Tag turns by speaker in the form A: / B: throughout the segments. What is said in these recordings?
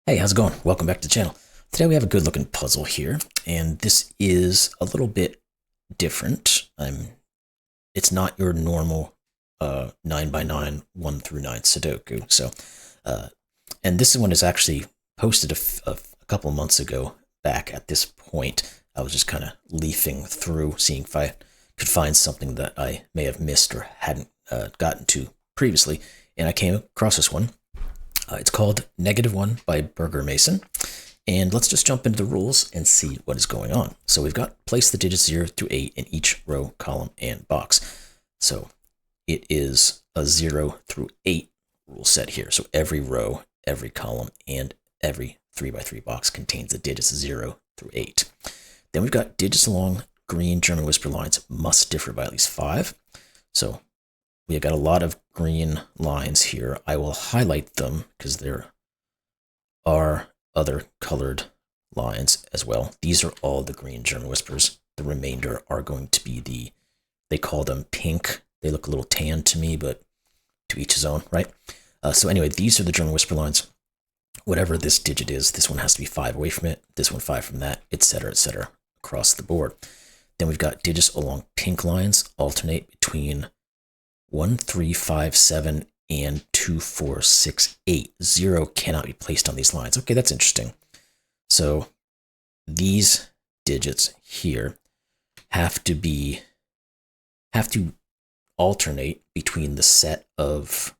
A: Hey, how's it going? Welcome back to the channel. Today we have a good looking puzzle here, and this is a little bit different. It's not your normal 9x9 1 through 9 Sudoku. And this one is actually posted a couple months ago. Back at this point, I was just kind of leafing through, seeing if I could find something that I may have missed or hadn't gotten to previously, and I came across this one. It's called -1 by burgermason. And let's just jump into the rules and see what is going on. So we've got place the digits 0 through 8 in each row, column, and box. So it is a 0 through 8 rule set here. So every row, every column, and every 3x3 box contains the digits 0 through 8. Then we've got digits along green German whisper lines must differ by at least 5. So we've got a lot of green lines here. I will highlight them because there are other colored lines as well. These are all the green German whispers. The remainder are going to be they call them pink. They look a little tan to me, but to each his own, right? So anyway, these are the German whisper lines. Whatever this digit is, this one has to be 5 away from it, this one 5 from that, etc., across the board. Then we've got digits along pink lines alternate between 1, 3, 5, 7, and 2, 4, 6, 8. 0 cannot be placed on these lines. Okay, that's interesting. So these digits here have to alternate between the set of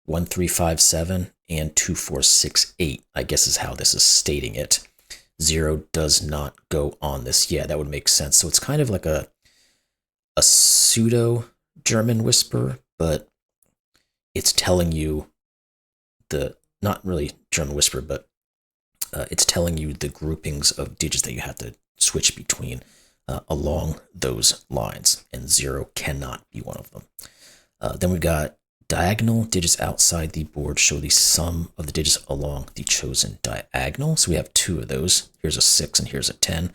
A: 1, 3, 5, 7 and 2, 4, 6, 8, I guess is how this is stating it. 0 does not go on this. Yeah, that would make sense. So it's kind of like a pseudo German whisper, but it's telling you not really German whisper, but it's telling you the groupings of digits that you have to switch between along those lines, and 0 cannot be one of them. Then we've got diagonal digits outside the board show the sum of the digits along the chosen diagonal. So we have 2 of those. Here's a 6 and here's a 10.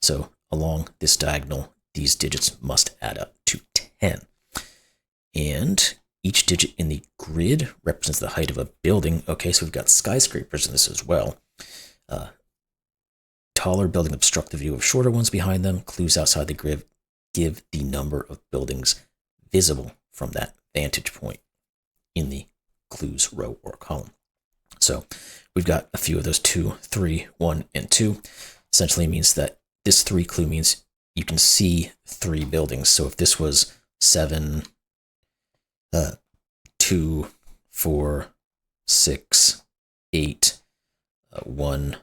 A: So along this diagonal, these digits must add up to 10. And each digit in the grid represents the height of a building. Okay, so we've got skyscrapers in this as well. Taller buildings obstruct the view of shorter ones behind them. Clues outside the grid give the number of buildings visible from that vantage point in the clues row or column. So we've got a few of those: 2, 3, 1, and 2. Essentially means that this 3 clue means you can see 3 buildings. So if this was 7, 2, 4, 6, 8, 1,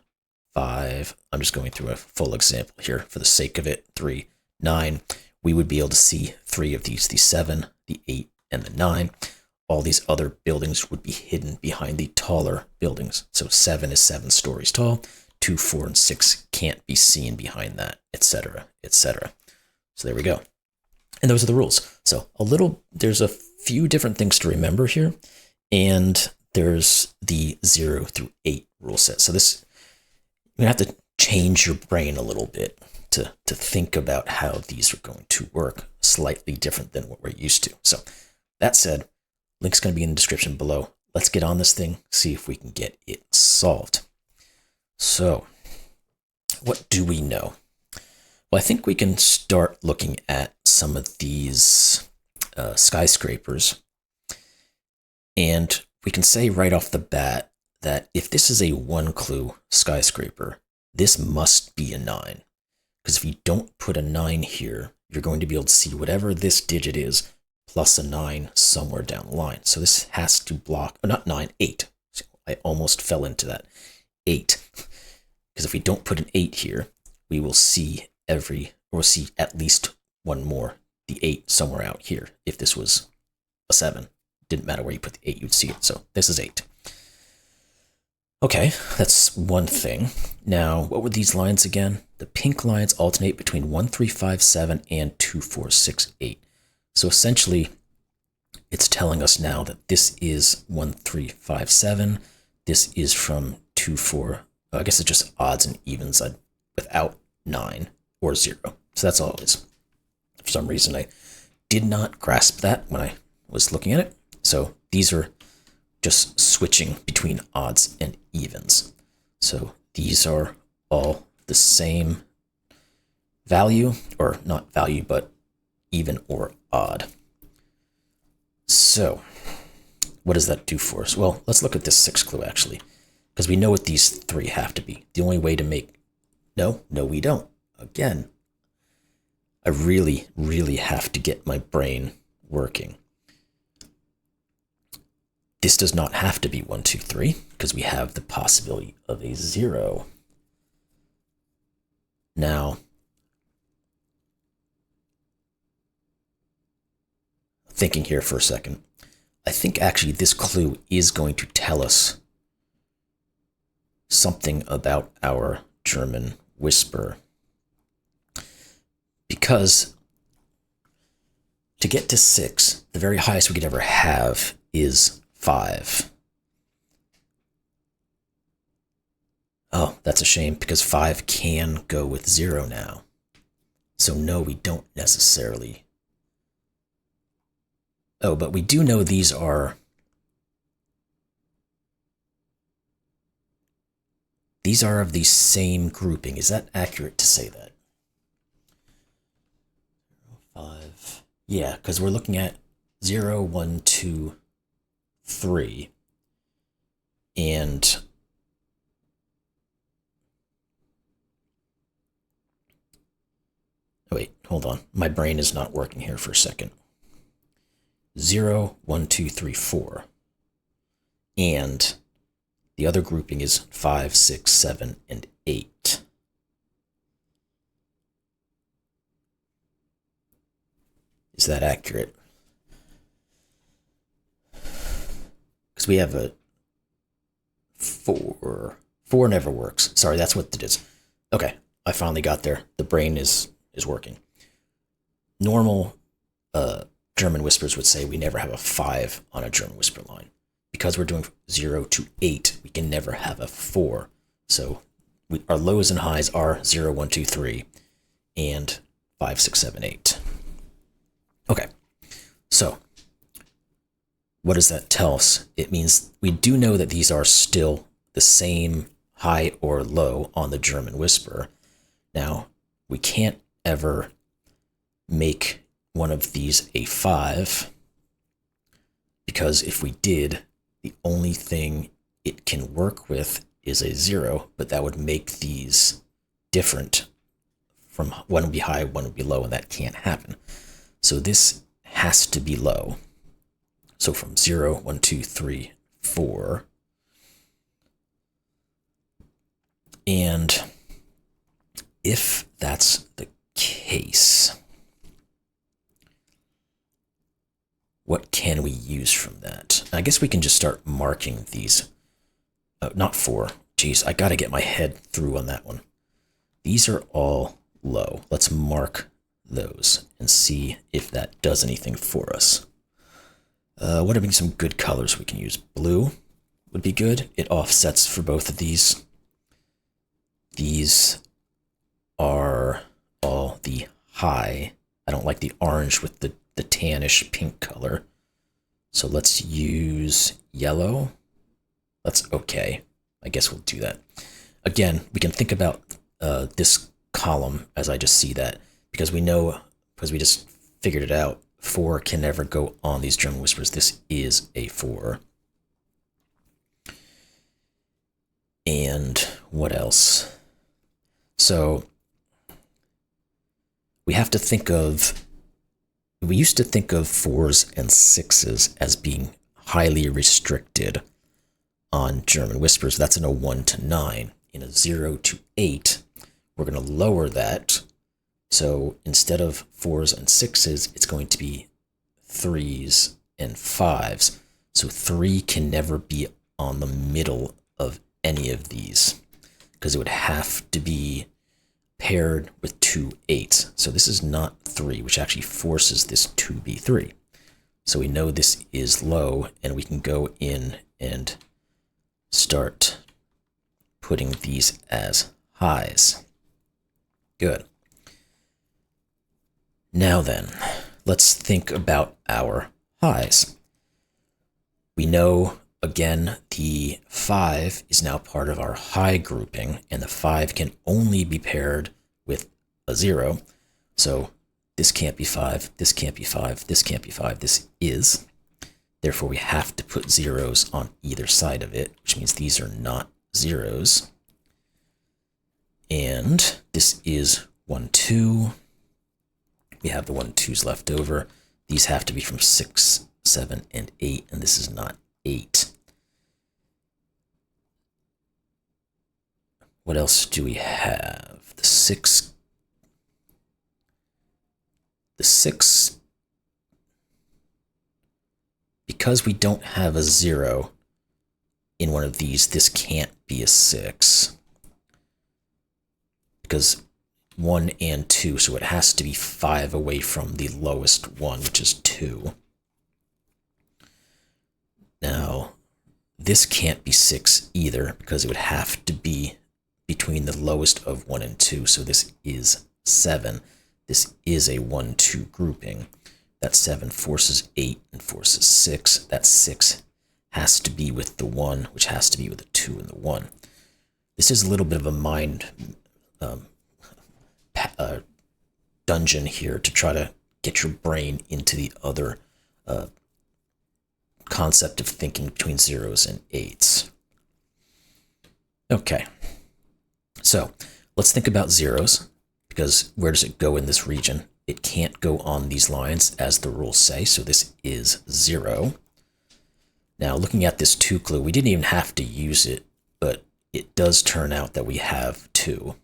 A: 5. I'm just going through a full example here for the sake of it. 3, 9. We would be able to see 3 of these: the 7, the 8, and the 9. All these other buildings would be hidden behind the taller buildings. So 7 is 7 stories tall. 2, 4, and 6 can't be seen behind that, etc., etc. So there we go. And those are the rules. So there's a few different things to remember here, and there's the 0 through 8 rule set. So this, you have to change your brain a little bit to think about how these are going to work, slightly different than what we're used to. So that said, link's going to be in the description below. Let's get on this thing, see if we can get it solved. So what do we know? Well, I think we can start looking at some of these skyscrapers. And we can say right off the bat that if this is a 1 clue skyscraper, this must be a 9. Because if you don't put a 9 here, you're going to be able to see whatever this digit is plus a 9 somewhere down the line. So this has to block, not 9, 8. So I almost fell into that. 8. Because if we don't put an 8 here, we will see at least one more, the 8 somewhere out here. If this was a 7, didn't matter where you put the 8, you'd see it. So this is 8. Okay, that's one thing. Now, what were these lines again? The pink lines alternate between 1, 3, 5, 7 and 2, 4, 6, 8. So essentially, it's telling us now that this is 1, 3, 5, 7. This is from 2, 4. I guess it's just odds and evens without 9 or 0. So that's all it is. For some reason, I did not grasp that when I was looking at it. So these are just switching between odds and evens. So these are all the same value, or not value, but even or odd. So what does that do for us? Well, let's look at this 6th clue actually, because we know what these 3 have to be. The only way to make, no, we don't. Again, I really, really have to get my brain working. This does not have to be 1, 2, 3, because we have the possibility of a 0. Now, thinking here for a second, I think actually this clue is going to tell us something about our German whisper. Because to get to 6, the very highest we could ever have is 5. Oh, that's a shame, because 5 can go with 0 now. So no, we don't necessarily. Oh, but we do know these are of the same grouping. Is that accurate to say that? 5. Yeah, because we're looking at 0, 1, 2, 3. And oh, wait, hold on. My brain is not working here for a second. 0, 1, 2, 3, 4. And the other grouping is 5, 6, 7, and 8. Is that accurate? Because we have a 4. 4 never works. Sorry, that's what it is. Okay, I finally got there. The brain is working. Normal German whispers would say we never have a 5 on a German whisper line. Because we're doing 0 to 8, we can never have a 4. So our lows and highs are 0, 1, 2, 3, and 5, 6, 7, 8. Okay, so what does that tell us? It means we do know that these are still the same high or low on the German whisper. Now, we can't ever make one of these a 5, because if we did, the only thing it can work with is a 0, but that would make these different. From one would be high, one would be low, and that can't happen. So this has to be low. So from 0, 1, 2, 3, 4. And if that's the case, what can we use from that? I guess we can just start marking these. Not 4. Geez, I gotta get my head through on that one. These are all low. Let's mark those and see if that does anything for us. What are some good colors we can use? Blue would be good. It offsets for both of these. These are all the high. I don't like the orange with the tannish pink color. So let's use yellow. That's okay. I guess we'll do that. Again, we can think about this column as I just see that, because we know, because we just figured it out, 4 can never go on these German whispers. This is a 4. And what else? So we have to think of, we used to think of 4s and 6s as being highly restricted on German whispers. That's in a 1 to 9. In a 0 to 8, we're going to lower that. So instead of 4s and 6s, it's going to be 3s and 5s. So 3 can never be on the middle of any of these, because it would have to be paired with 2 8s. So this is not 3, which actually forces this to be 3. So we know this is low, and we can go in and start putting these as highs. Good. Now then, let's think about our highs. We know again, the 5 is now part of our high grouping, and the 5 can only be paired with a 0. So this can't be 5, this can't be 5, this can't be 5, this is. Therefore, we have to put zeros on either side of it, which means these are not zeros. And this is 1, 2. We have the 1, 2s left over. These have to be from 6, 7, and 8, and this is not 8. What else do we have? The 6. The 6. Because we don't have a 0 in one of these, this can't be a 6. Because 1 and 2, so it has to be 5 away from the lowest one, which is 2. Now, this can't be 6 either, because it would have to be between the lowest of 1 and 2, so this is 7. This is a 1, 2 grouping. That 7 forces 8 and forces 6. That 6 has to be with the 1, which has to be with the 2 and the 1. This is a little bit of a mind dungeon here to try to get your brain into the other concept of thinking between 0s and 8s. Okay, so let's think about 0s, because where does it go in this region? It can't go on these lines, as the rules say, so this is 0. Now, looking at this 2 clue, we didn't even have to use it, but it does turn out that we have 2.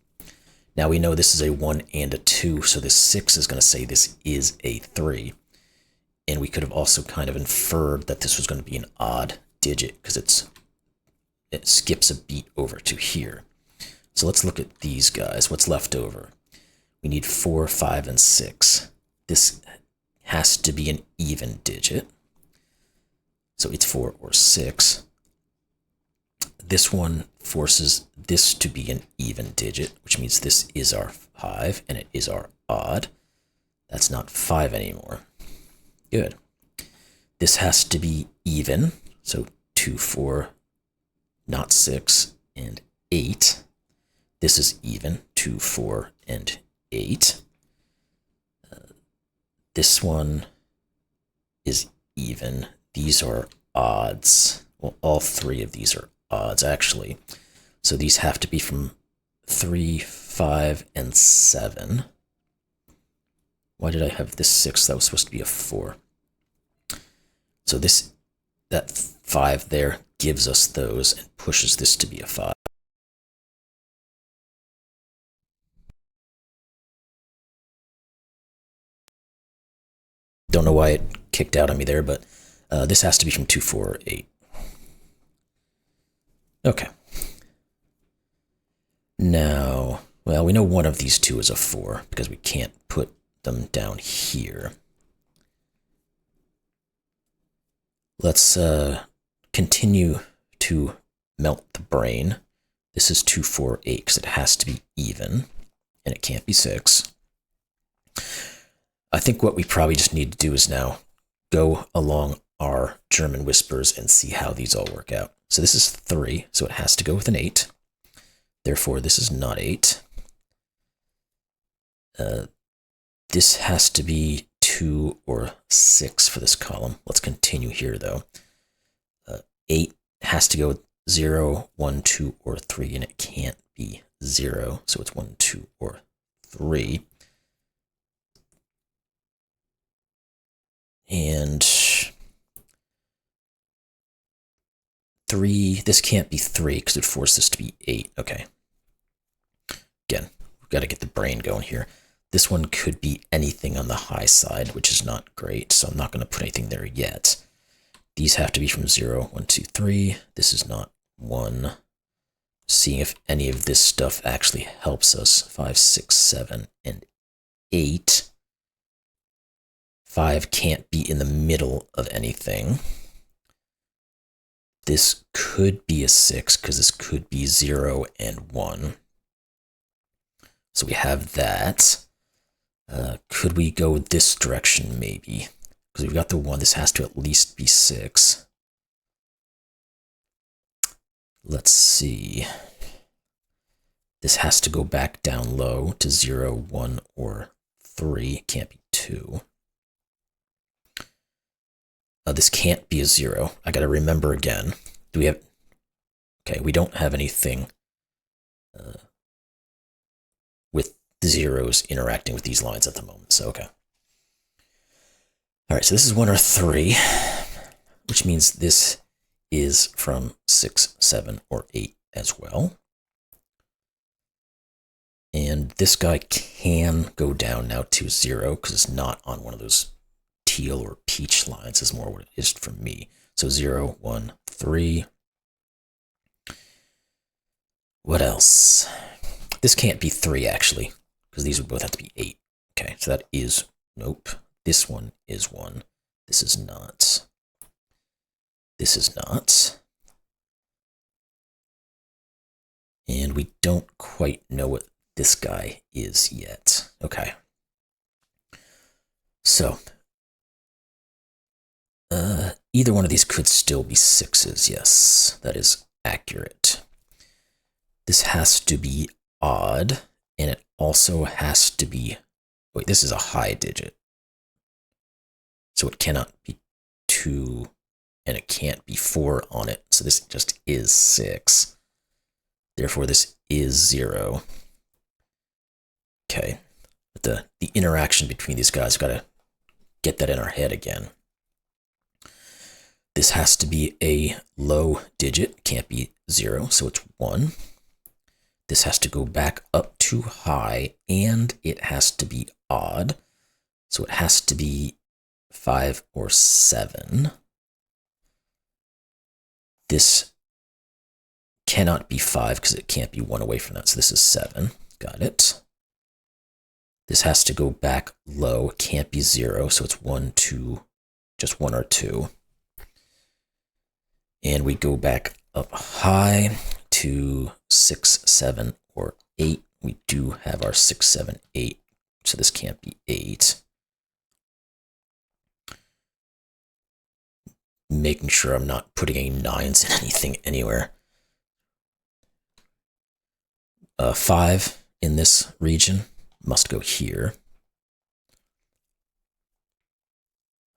A: Now we know this is a 1 and a 2, so this 6 is going to say this is a 3. And we could have also kind of inferred that this was going to be an odd digit, because it skips a beat over to here. So let's look at these guys. What's left over? We need 4, 5, and 6. This has to be an even digit. So it's 4 or 6. This one forces this to be an even digit, which means this is our 5, and it is our odd. That's not 5 anymore. Good. This has to be even, so 2, 4, not 6, and 8. This is even, 2, 4, and 8. This one is even. These are odds. Well, all 3 of these are odds, actually. So these have to be from 3, 5, and 7. Why did I have this 6? That was supposed to be a 4. So that 5 there gives us those and pushes this to be a 5. Don't know why it kicked out on me there, but this has to be from 2, 4, or 8. Okay. Now, well, we know one of these 2 is a 4 because we can't put them down here. Let's continue to melt the brain. This is 2, 4, 8 because it has to be even, and it can't be 6. I think what we probably just need to do is now go along our German whispers and see how these all work out. So this is 3, so it has to go with an 8. Therefore, this is not 8. This has to be 2 or 6 for this column. Let's continue here, though. 8 has to go with 0, 1, 2, or 3, and it can't be 0, so it's 1, 2, or 3. And 3, this can't be 3 because it forces this to be 8. Okay. Again, we've got to get the brain going here. This one could be anything on the high side, which is not great, so I'm not going to put anything there yet. These have to be from 0, 1, 2, 3. This is not 1. Seeing if any of this stuff actually helps us. 5, 6, 7, and 8. 5 can't be in the middle of anything. This could be a 6 because this could be 0 and 1. So we have that. Could we go this direction maybe? Because we've got the 1. This has to at least be 6. Let's see. This has to go back down low to 0, 1, or 3. It can't be 2. This can't be a 0. I gotta remember again. Do we have... Okay, we don't have anything with the zeros interacting with these lines at the moment, so okay. Alright, so this is 1 or 3, which means this is from 6, 7, or 8 as well. And this guy can go down now to 0 because it's not on one of those teal or peach lines, is more what it is for me. So 0, 1, 3. What else? This can't be 3 actually, because these would both have to be 8. Okay, so that is, nope. This one is 1. This is not. This is not. And we don't quite know what this guy is yet. Okay. So, either one of these could still be 6s. Yes, that is accurate. This has to be odd, and it also has to be, wait, this is a high digit. So it cannot be 2, and it can't be 4 on it. So this just is 6. Therefore, this is 0. Okay, but the interaction between these guys, got to get that in our head again. This has to be a low digit, can't be 0, so it's 1. This has to go back up to high, and it has to be odd, so it has to be 5 or 7. This cannot be 5 because it can't be 1 away from that, so this is 7. Got it. This has to go back low, it can't be 0, so it's 1, 2, just 1 or 2. And we go back up high to 6, 7, or 8. We do have our 6, 7, 8, so this can't be 8. Making sure I'm not putting any 9s in anything anywhere. 5 in this region must go here.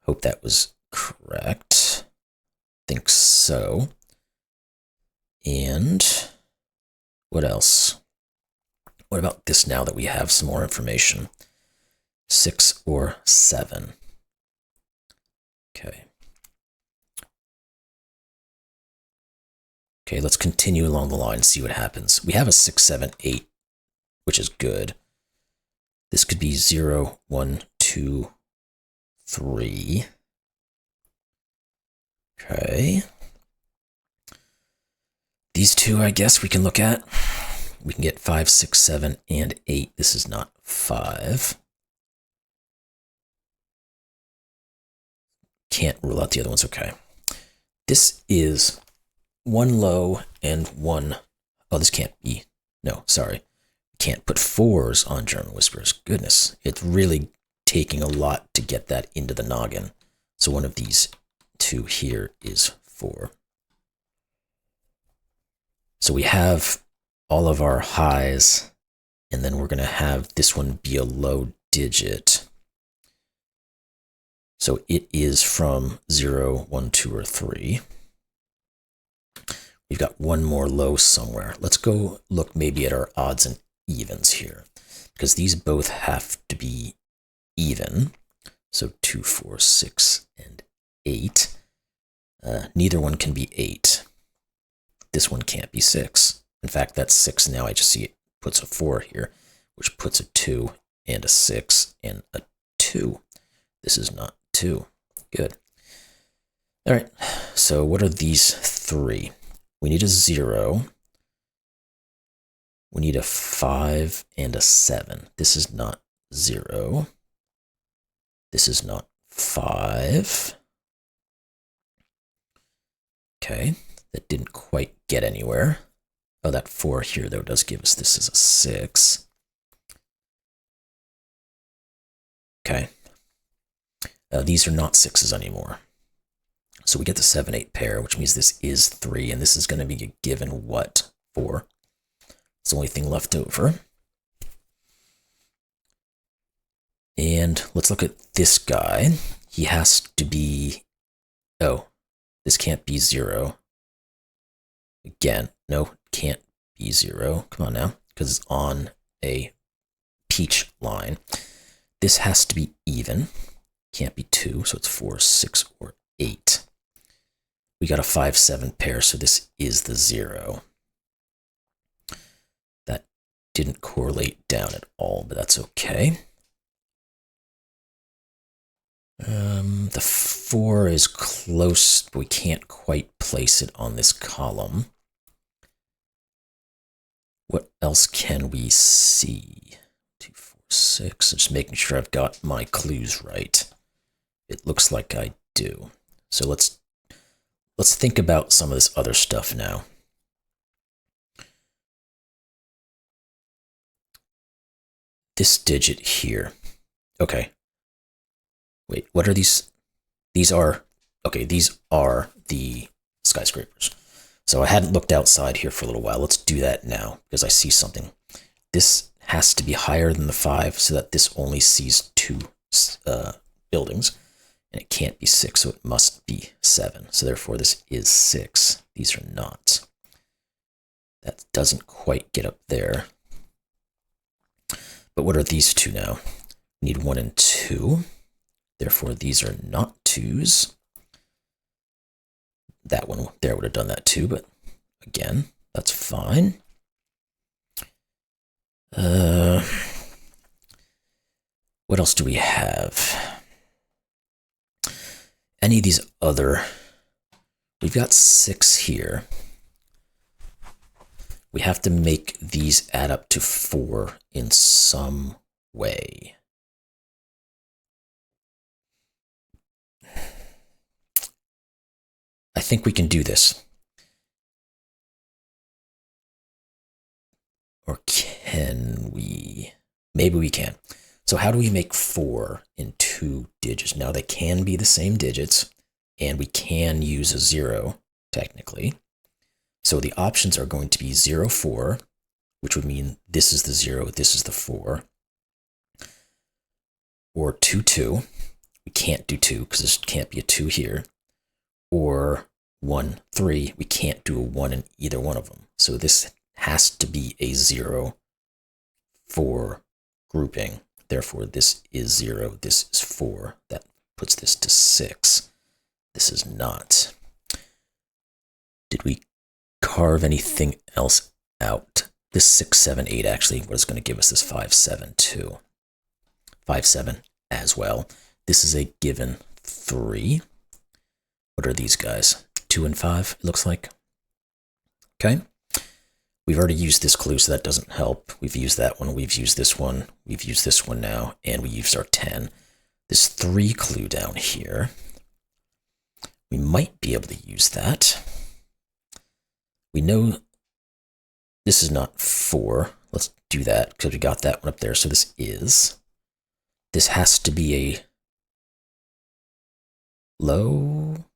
A: Hope that was correct. Think so. And what else? What about this now that we have some more information? 6 or 7. Okay. Okay, let's continue along the line and see what happens. We have a 6, 7, 8, which is good. This could be 0, 1, 2, 3. Okay. These two, I guess, we can look at. We can get 5, 6, 7, and 8. This is not 5. Can't rule out the other ones. Okay. This is 1 low and 1. Oh, this can't be. No, sorry. Can't put 4s on German Whispers. Goodness, it's really taking a lot to get that into the noggin. So one of these two here is 4. So we have all of our highs, and then we're going to have this one be a low digit. So it is from 0, 1, 2, or 3. We've got one more low somewhere. Let's go look maybe at our odds and evens here, because these both have to be even. So 2, 4, 6, and 8. Neither one can be 8. This one can't be 6. In fact, that's 6 now. I just see it puts a 4 here, which puts a 2 and a 6 and a 2. This is not 2. Good. All right, so what are these 3? We need a 0. We need a 5 and a 7. This is not 0. This is not 5. Okay, that didn't quite get anywhere. Oh, that 4 here, though, does give us this as a 6. Okay. These are not 6s anymore. So we get the 7, 8 pair, which means this is 3, and this is going to be a given what? 4. It's the only thing left over. And let's look at this guy. He has to be... Oh, this can't be 0. Again, no, can't be 0. Come on now, because it's on a peach line. This has to be even. Can't be 2, so it's 4, 6, or 8. We got a 5, 7 pair, so this is the 0. That didn't correlate down at all, but that's okay. The 4 is close, but we can't quite place it on this column. What else can we see? 2, 4, 6. I'm just making sure I've got my clues right. It looks like I do. So let's think about some of this other stuff now. This digit here. Okay. Wait, what are these? These are the skyscrapers. So I hadn't looked outside here for a little while. Let's do that now because I see something. This has to be higher than the 5 so that this only sees 2 buildings. And it can't be 6, so it must be 7. So therefore this is 6. These are not. That doesn't quite get up there. But what are these two now? We need 1 and 2. Therefore these are not 2s. That one there would have done that too, but again, that's fine. What else do we have? Any of these other... We've got 6 here. We have to make these add up to 4 in some way. I think we can do this. Or can we? Maybe we can. So how do we make 4 in 2 digits? Now they can be the same digits, and we can use a 0, technically. So the options are going to be 0, 4, which would mean this is the 0, this is the 4. Or 2, 2. We can't do 2 because there can't be a 2 here. Or 1, 3. We can't do a 1 in either one of them. So this has to be a 0, 4 grouping. Therefore, this is 0, this is 4. That puts this to 6. This is not. Did we carve anything else out? This 6, 7, 8 actually was going to give us this 5, 7, 2. 5, 7 as well. This is a given 3. What are these guys? 2 and 5, it looks like. Okay. We've already used this clue, so that doesn't help. We've used that one, we've used this one, we've used this one now, and we used our 10. This 3 clue down here, we might be able to use that. We know this is not 4. Let's do that, because we got that one up there, so this is. This has to be a low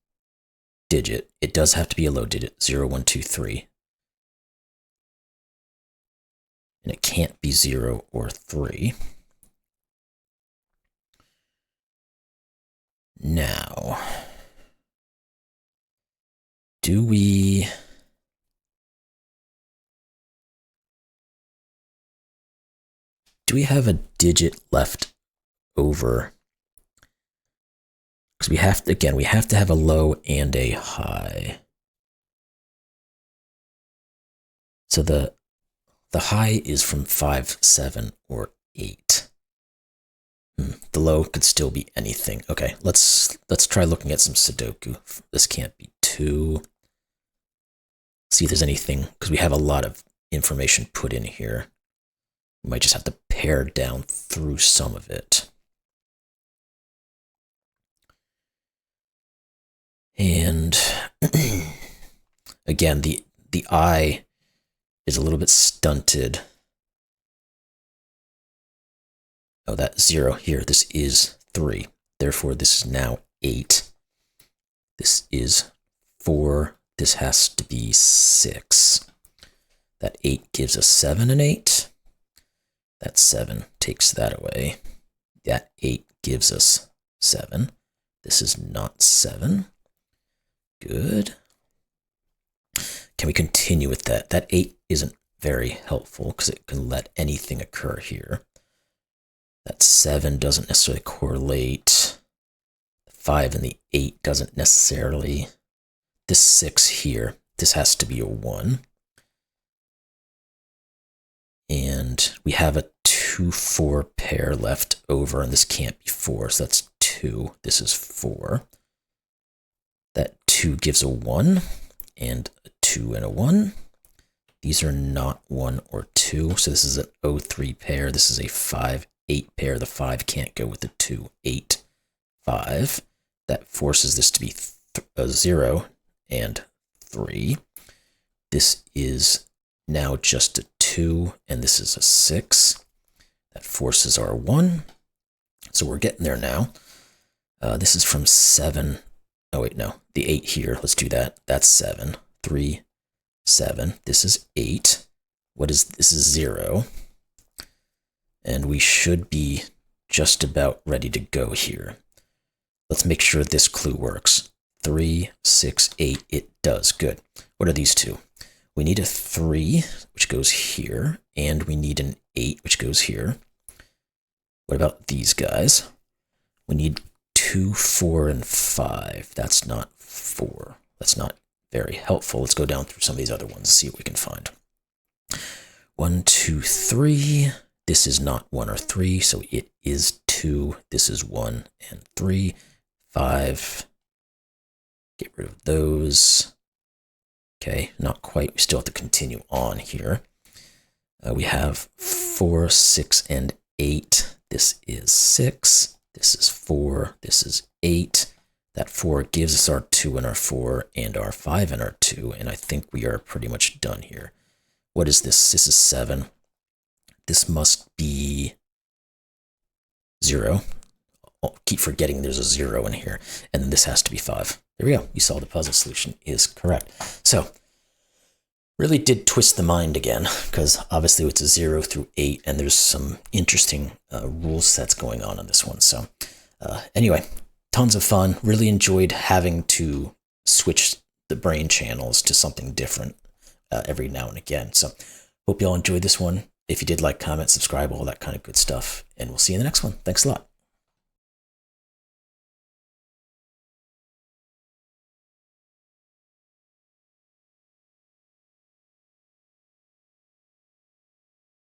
A: digit. It does have to be a low digit, 0, 1, 2, 3. And it can't be 0 or 3. Now, do we have a digit left over? Because we have to, again, we have to have a low and a high. So the high is from 5, 7, or 8. The low could still be anything. Okay, let's try looking at some Sudoku. This can't be 2. See if there's anything, because we have a lot of information put in here. We might just have to pare down through some of it. And again, the eye is a little bit stunted. Oh, that 0 here, this is 3. Therefore, this is now 8. This is 4. This has to be 6. That 8 gives us 7 and 8. That 7 takes that away. That 8 gives us 7. This is not 7. Good. Can we continue with that? That 8 isn't very helpful because it can let anything occur here. That 7 doesn't necessarily correlate. The 5 and the 8 doesn't necessarily. This 6 here, this has to be a 1. And we have a 2-4 pair left over, and this can't be 4, so that's 2. This is 4. That 2 gives a 1, and a 2 and a 1. These are not 1 or 2, so this is an 0-3 pair. This is a 5-8 pair. The 5 can't go with the 2, 8, 5. That forces this to be a 0 and 3. This is now just a 2, and this is a 6. That forces our 1. So we're getting there now. This is from 7. Oh, wait, no. The 8 here. Let's do that. That's 7. 3, 7. This is 8. What is this? Is 0. And we should be just about ready to go here. Let's make sure this clue works. 3, 6, 8. It does. Good. What are these two? We need a 3, which goes here, and we need an 8, which goes here. What about these guys? We need 2, 4, and 5. That's not 4. That's not very helpful. Let's go down through some of these other ones and see what we can find. 1, 2, 3. This is not 1 or 3, so it is 2. This is 1 and 3. 5. Get rid of those. Okay, not quite. We still have to continue on here. We have 4, 6, and 8. This is 6. This is 4. This is 8. That 4 gives us our 2 and our 4 and our 5 and our 2. And I think we are pretty much done here. What is this? This is 7. This must be 0. I'll keep forgetting there's a 0 in here. And then this has to be 5. There we go. You saw the puzzle solution is correct. So really did twist the mind again, because obviously it's a 0 through 8, and there's some interesting rule sets going on in this one. So anyway, tons of fun. Really enjoyed having to switch the brain channels to something different every now and again. So hope you all enjoyed this one. If you did, like, comment, subscribe, all that kind of good stuff. And we'll see you in the next one. Thanks a lot.